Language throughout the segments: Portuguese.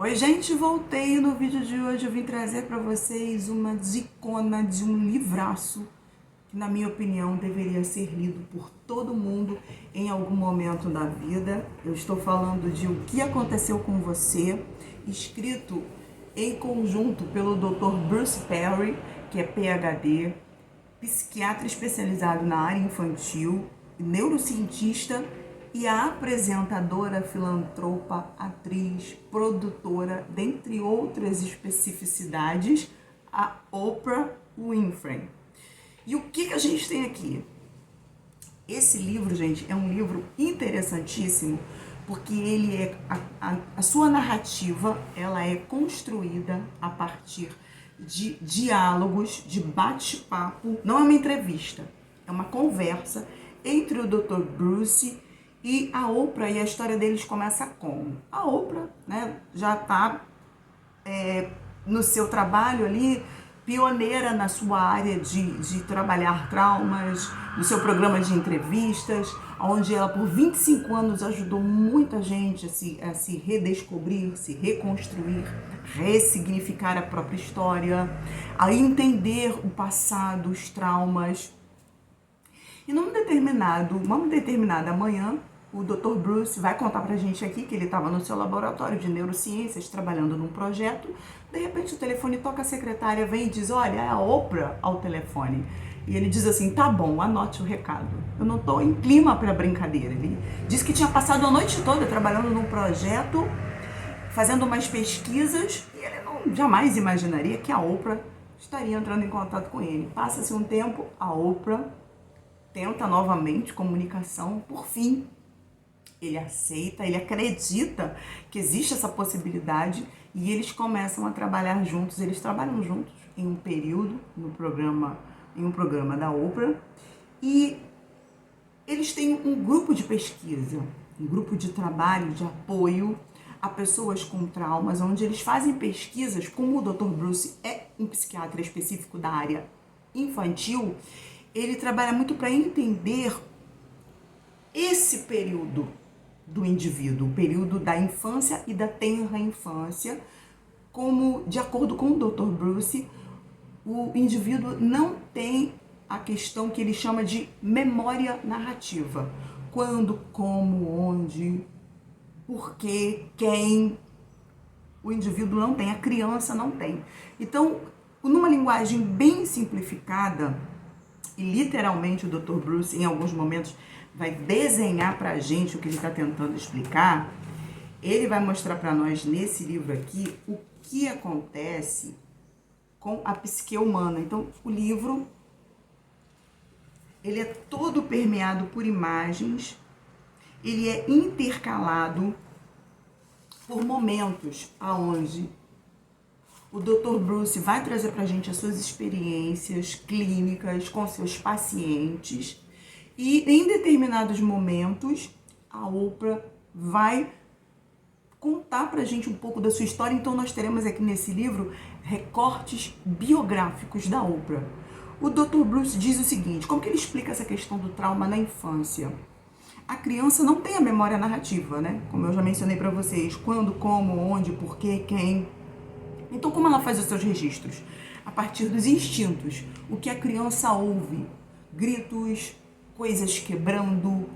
Oi, gente, voltei. No vídeo de hoje eu vim trazer para vocês uma dicona de um livraço que, na minha opinião, deveria ser lido por todo mundo em algum momento da vida. Eu estou falando de O que Aconteceu com Você, escrito em conjunto pelo Dr. Bruce Perry, que é PhD, psiquiatra especializado na área infantil, neurocientista e a apresentadora, filantropa, atriz, produtora, dentre outras especificidades, a Oprah Winfrey. E o que a gente tem aqui? Esse livro, gente, é um livro interessantíssimo porque ele é a sua narrativa, ela é construída a partir de diálogos, de bate-papo. Não é uma entrevista, é uma conversa entre o Dr. Bruce e a Oprah, e a história deles começa como? A Oprah, né, já está no seu trabalho ali, pioneira na sua área de trabalhar traumas, no seu programa de entrevistas, onde ela por 25 anos ajudou muita gente a se redescobrir, se reconstruir, ressignificar a própria história, a entender o passado, os traumas. E uma determinada manhã, o Dr. Bruce vai contar pra gente aqui que ele estava no seu laboratório de neurociências, trabalhando num projeto. De repente o telefone toca, a secretária vem e diz: olha, é a Oprah ao telefone. E ele diz assim: tá bom, anote o recado. Eu não tô em clima para brincadeira. Ele disse que tinha passado a noite toda trabalhando num projeto, fazendo umas pesquisas, e ele não jamais imaginaria que a Oprah estaria entrando em contato com ele. Passa-se um tempo, a Oprah tenta novamente comunicação, por fim ele aceita, ele acredita que existe essa possibilidade e eles começam a trabalhar juntos. Eles trabalham juntos em um período em um programa da Oprah, e eles têm um grupo de pesquisa, um grupo de trabalho, de apoio a pessoas com traumas, onde eles fazem pesquisas. Como o Dr. Bruce é um psiquiatra específico da área infantil, ele trabalha muito para entender esse período do indivíduo, o período da infância e da tenra infância. Como, de acordo com o Dr. Bruce, o indivíduo não tem a questão que ele chama de memória narrativa. Quando, como, onde, por quê, quem. O indivíduo não tem, a criança não tem. Então, numa linguagem bem simplificada, e literalmente o Dr. Bruce, em alguns momentos, vai desenhar pra gente o que ele está tentando explicar. Ele vai mostrar para nós nesse livro aqui o que acontece com a psique humana. Então, o livro, ele é todo permeado por imagens, ele é intercalado por momentos aonde o Dr. Bruce vai trazer pra gente as suas experiências clínicas com seus pacientes, e em determinados momentos a Oprah vai contar pra gente um pouco da sua história. Então nós teremos aqui nesse livro recortes biográficos da Oprah. O Dr. Bruce diz o seguinte: como que ele explica essa questão do trauma na infância? A criança não tem a memória narrativa, né? Como eu já mencionei pra vocês, quando, como, onde, porquê, quem. Então, como ela faz os seus registros? A partir dos instintos. O que a criança ouve: gritos, coisas quebrando,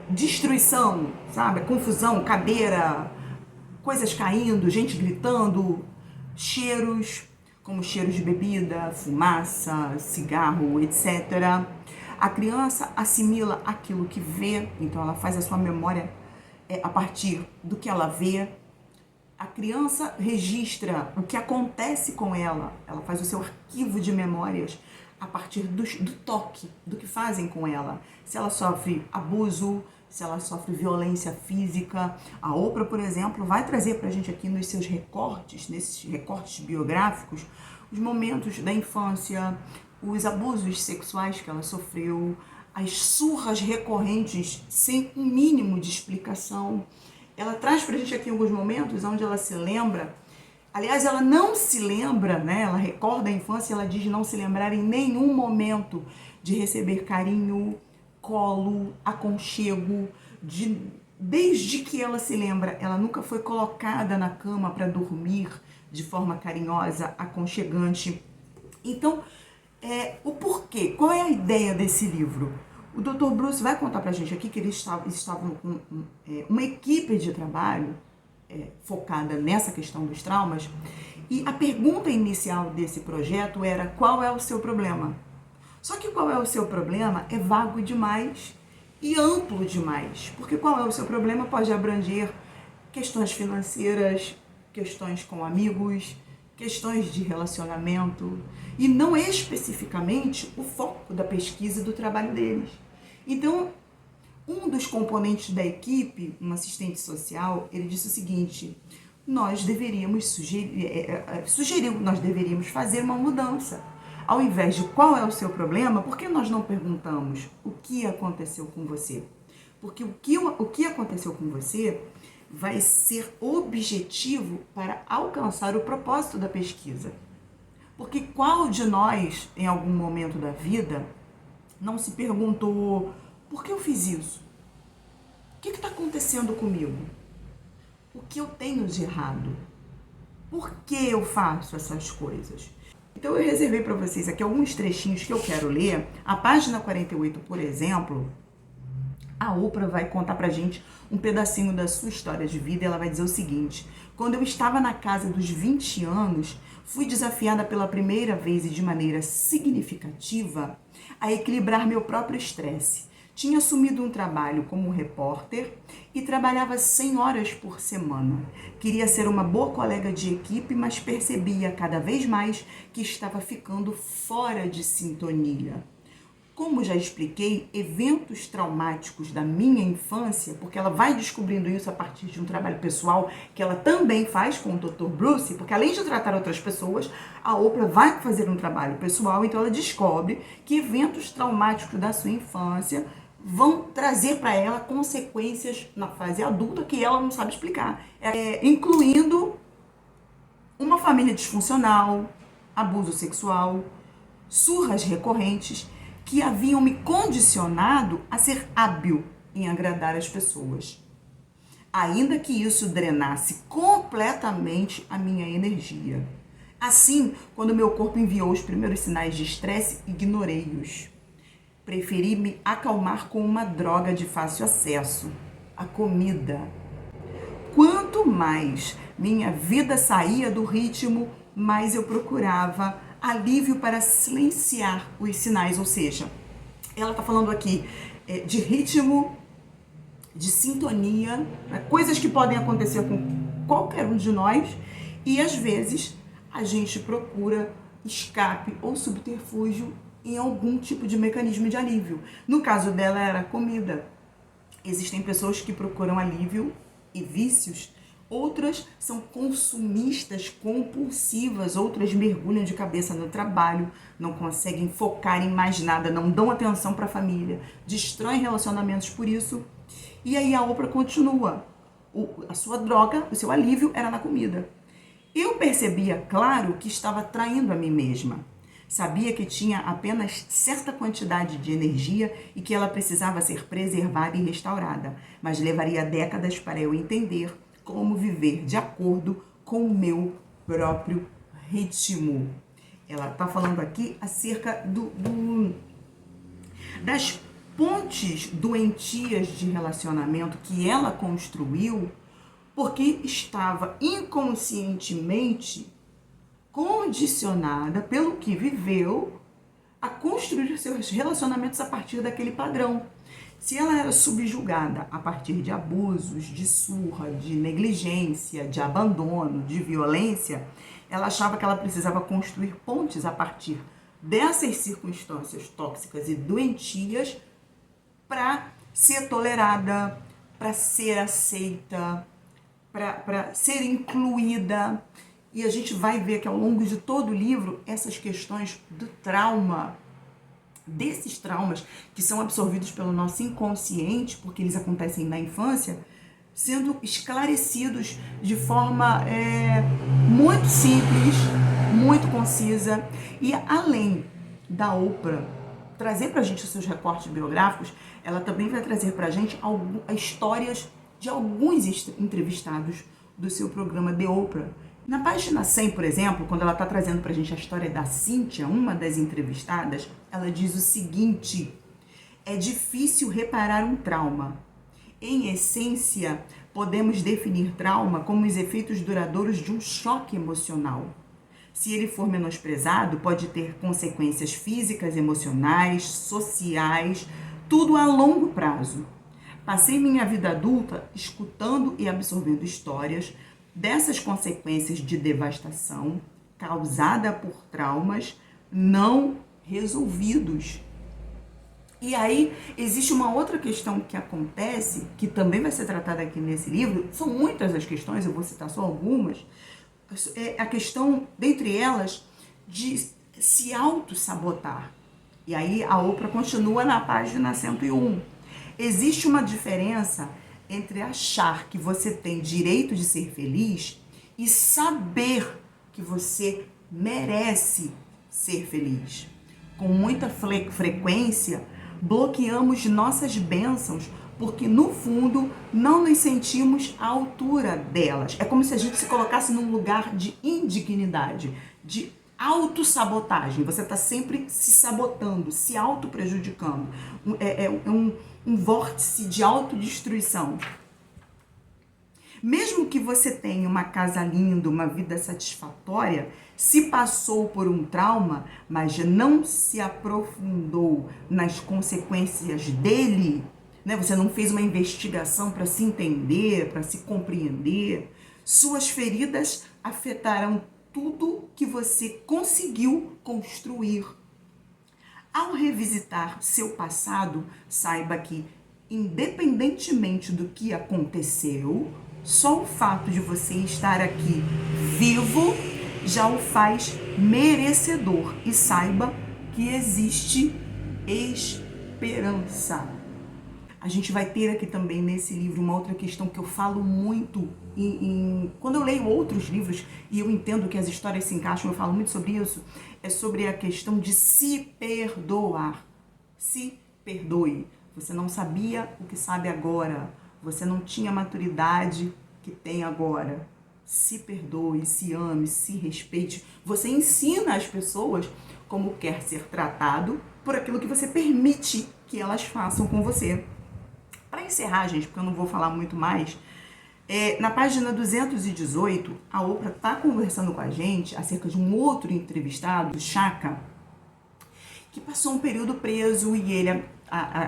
destruição, sabe? Confusão, cadeira, coisas caindo, gente gritando, cheiros, como cheiros de bebida, fumaça, cigarro, etc. A criança assimila aquilo que vê, então ela faz a sua memória a partir do que ela vê. A criança registra o que acontece com ela faz o seu arquivo de memórias a partir do toque, do que fazem com ela. Se ela sofre abuso, se ela sofre violência física. A Oprah, por exemplo, vai trazer pra gente aqui nos seus recortes, nesses recortes biográficos, os momentos da infância, os abusos sexuais que ela sofreu, as surras recorrentes sem um mínimo de explicação. Ela traz pra gente aqui alguns momentos onde ela se lembra. Aliás, ela não se lembra, né? Ela recorda a infância, ela diz não se lembrar em nenhum momento de receber carinho, colo, aconchego, de Desde que ela se lembra, ela nunca foi colocada na cama para dormir de forma carinhosa, aconchegante. Então, o porquê? Qual é a ideia desse livro? O Dr. Bruce vai contar pra gente aqui que eles estavam com uma equipe de trabalho focada nessa questão dos traumas, e a pergunta inicial desse projeto era: qual é o seu problema? Só que qual é o seu problema é vago demais e amplo demais, porque qual é o seu problema pode abranger questões financeiras, questões com amigos, questões de relacionamento, e não especificamente o foco da pesquisa e do trabalho deles. Então, um dos componentes da equipe, um assistente social, ele disse o seguinte: nós deveríamos sugeriu que nós deveríamos fazer uma mudança. Ao invés de qual é o seu problema, por que nós não perguntamos o que aconteceu com você? Porque o que aconteceu com você vai ser objetivo para alcançar o propósito da pesquisa. Porque qual de nós, em algum momento da vida, não se perguntou: por que eu fiz isso? O que está acontecendo comigo? O que eu tenho de errado? Por que eu faço essas coisas? Então eu reservei para vocês aqui alguns trechinhos que eu quero ler. A página 48, por exemplo, a Oprah vai contar pra gente um pedacinho da sua história de vida. Ela vai dizer o seguinte: quando eu estava na casa dos 20 anos, fui desafiada pela primeira vez e de maneira significativa a equilibrar meu próprio estresse. Tinha assumido um trabalho como repórter e trabalhava 100 horas por semana. Queria ser uma boa colega de equipe, mas percebia cada vez mais que estava ficando fora de sintonia. Como já expliquei, eventos traumáticos da minha infância, porque ela vai descobrindo isso a partir de um trabalho pessoal que ela também faz com o Dr. Bruce, porque além de tratar outras pessoas, a Oprah vai fazer um trabalho pessoal, então ela descobre que eventos traumáticos da sua infância vão trazer para ela consequências na fase adulta que ela não sabe explicar, incluindo uma família disfuncional, abuso sexual, surras recorrentes que haviam me condicionado a ser hábil em agradar as pessoas, ainda que isso drenasse completamente a minha energia. Assim, quando meu corpo enviou os primeiros sinais de estresse, ignorei-os. Preferi me acalmar com uma droga de fácil acesso, a comida. Quanto mais minha vida saía do ritmo, mais eu procurava alívio para silenciar os sinais. Ou seja, ela está falando aqui de ritmo, de sintonia, né? Coisas que podem acontecer com qualquer um de nós, e às vezes a gente procura escape ou subterfúgio em algum tipo de mecanismo de alívio. No caso dela era a comida. Existem pessoas que procuram alívio e vícios, outras são consumistas compulsivas, outras mergulham de cabeça no trabalho, não conseguem focar em mais nada, não dão atenção para a família, destroem relacionamentos por isso. E aí a Oprah continua: a sua droga, o seu alívio era na comida. Eu percebia, claro, que estava traindo a mim mesma. Sabia que tinha apenas certa quantidade de energia e que ela precisava ser preservada e restaurada, mas levaria décadas para eu entender como viver de acordo com o meu próprio ritmo. Ela está falando aqui acerca das pontes doentias de relacionamento que ela construiu porque estava inconscientemente condicionada pelo que viveu a construir seus relacionamentos a partir daquele padrão. Se ela era subjugada a partir de abusos, de surra, de negligência, de abandono, de violência, ela achava que ela precisava construir pontes a partir dessas circunstâncias tóxicas e doentias para ser tolerada, para ser aceita, para ser incluída. E a gente vai ver que ao longo de todo o livro, essas questões do trauma, desses traumas que são absorvidos pelo nosso inconsciente, porque eles acontecem na infância, sendo esclarecidos de forma muito simples, muito concisa. E além da Oprah trazer pra gente os seus recortes biográficos, ela também vai trazer pra gente histórias de alguns entrevistados do seu programa The Oprah. Na página 100, por exemplo, quando ela está trazendo para a gente a história da Cíntia, uma das entrevistadas, ela diz o seguinte: é difícil reparar um trauma. Em essência, podemos definir trauma como os efeitos duradouros de um choque emocional. Se ele for menosprezado, pode ter consequências físicas, emocionais, sociais, tudo a longo prazo. Passei minha vida adulta escutando e absorvendo histórias dessas consequências de devastação causada por traumas não resolvidos. E aí, existe uma outra questão que acontece, que também vai ser tratada aqui nesse livro. São muitas as questões, eu vou citar só algumas. É a questão, dentre elas, de se auto-sabotar. E aí, a Oprah continua na página 101. Existe uma diferença entre achar que você tem direito de ser feliz e saber que você merece ser feliz. Com muita frequência, bloqueamos nossas bênçãos porque, no fundo, não nos sentimos à altura delas. É como se a gente se colocasse num lugar de indignidade, de autossabotagem. Você está sempre se sabotando, se auto-prejudicando. É um vórtice de autodestruição. Mesmo que você tenha uma casa linda, uma vida satisfatória, se passou por um trauma, mas não se aprofundou nas consequências dele, né? Você não fez uma investigação para se entender, para se compreender, suas feridas afetarão tudo que você conseguiu construir. Ao revisitar seu passado, saiba que, independentemente do que aconteceu, só o fato de você estar aqui vivo já o faz merecedor. E saiba que existe esperança. A gente vai ter aqui também nesse livro uma outra questão que eu falo muito quando eu leio outros livros e eu entendo que as histórias se encaixam, eu falo muito sobre isso, é sobre a questão de se perdoar. Se perdoe. Você não sabia o que sabe agora. Você não tinha a maturidade que tem agora. Se perdoe, se ame, se respeite. Você ensina as pessoas como quer ser tratado por aquilo que você permite que elas façam com você. Para encerrar, gente, porque eu não vou falar muito mais, na página 218, a Oprah está conversando com a gente acerca de um outro entrevistado, Chaka, que passou um período preso e ele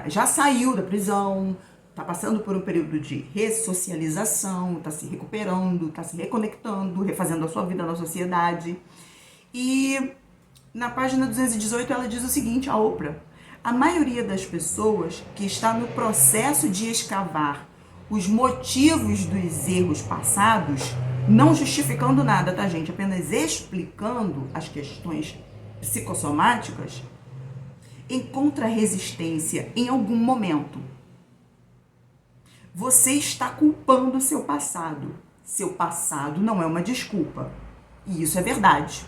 já saiu da prisão, está passando por um período de ressocialização, está se recuperando, está se reconectando, refazendo a sua vida na sociedade. E na página 218 ela diz o seguinte, a Oprah: a maioria das pessoas que está no processo de escavar os motivos dos erros passados, não justificando nada, tá, gente? Apenas explicando as questões psicossomáticas, encontra resistência em algum momento. Você está culpando o seu passado. Seu passado não é uma desculpa. E isso é verdade.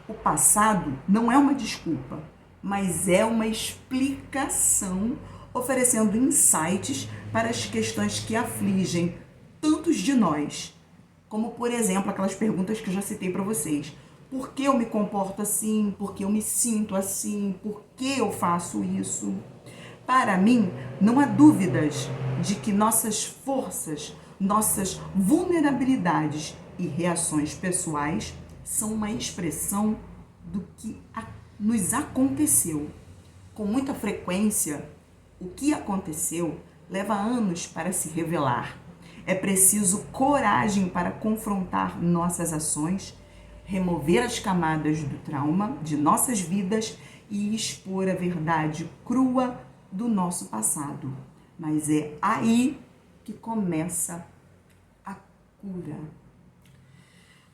O passado não é uma desculpa, mas é uma explicação oferecendo insights para as questões que afligem tantos de nós. Como, por exemplo, aquelas perguntas que eu já citei para vocês. Por que eu me comporto assim? Por que eu me sinto assim? Por que eu faço isso? Para mim, não há dúvidas de que nossas forças, nossas vulnerabilidades e reações pessoais são uma expressão do que nos aconteceu. Com muita frequência, o que aconteceu leva anos para se revelar. É preciso coragem para confrontar nossas ações, remover as camadas do trauma de nossas vidas e expor a verdade crua do nosso passado. Mas é aí que começa a cura.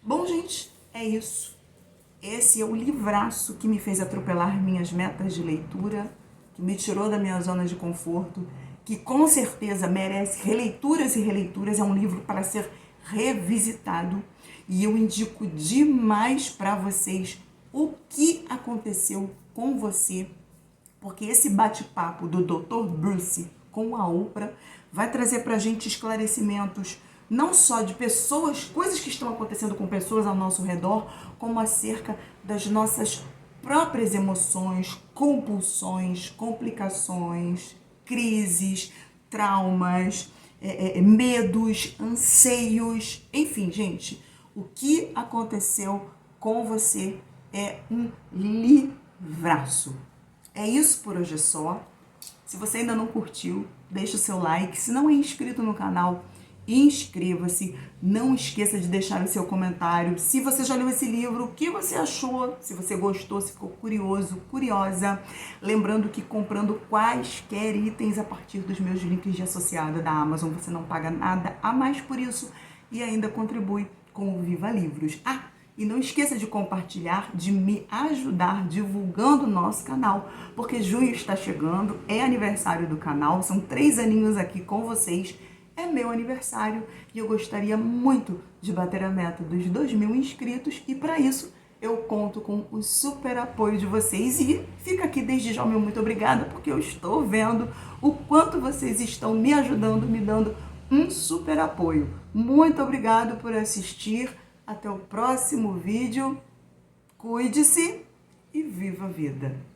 Bom, gente, é isso. Esse é o livraço que me fez atropelar minhas metas de leitura, que me tirou da minha zona de conforto, que com certeza merece releituras e releituras. É um livro para ser revisitado e eu indico demais para vocês o que aconteceu com você, porque esse bate-papo do Dr. Bruce com a Oprah vai trazer pra gente esclarecimentos não só de pessoas, coisas que estão acontecendo com pessoas ao nosso redor, como acerca das nossas próprias emoções, compulsões, complicações, crises, traumas, medos, anseios, enfim, gente, o que aconteceu com você é um livraço. É isso por hoje só. Se você ainda não curtiu, deixa o seu like. Se não é inscrito no canal, inscreva-se. Não esqueça de deixar o seu comentário. Se você já leu esse livro, o que você achou? Se você gostou, se ficou curioso, curiosa. Lembrando que comprando quaisquer itens a partir dos meus links de associada da Amazon, você não paga nada a mais por isso e ainda contribui com o Viva Livros. E não esqueça de compartilhar, de me ajudar divulgando o nosso canal, porque junho está chegando, é aniversário do canal, são 3 aninhos aqui com vocês, é meu aniversário e eu gostaria muito de bater a meta dos 2.000 inscritos e para isso eu conto com o super apoio de vocês e fica aqui desde já o meu muito obrigada, porque eu estou vendo o quanto vocês estão me ajudando, me dando um super apoio. Muito obrigado por assistir. Até o próximo vídeo. Cuide-se e viva a vida!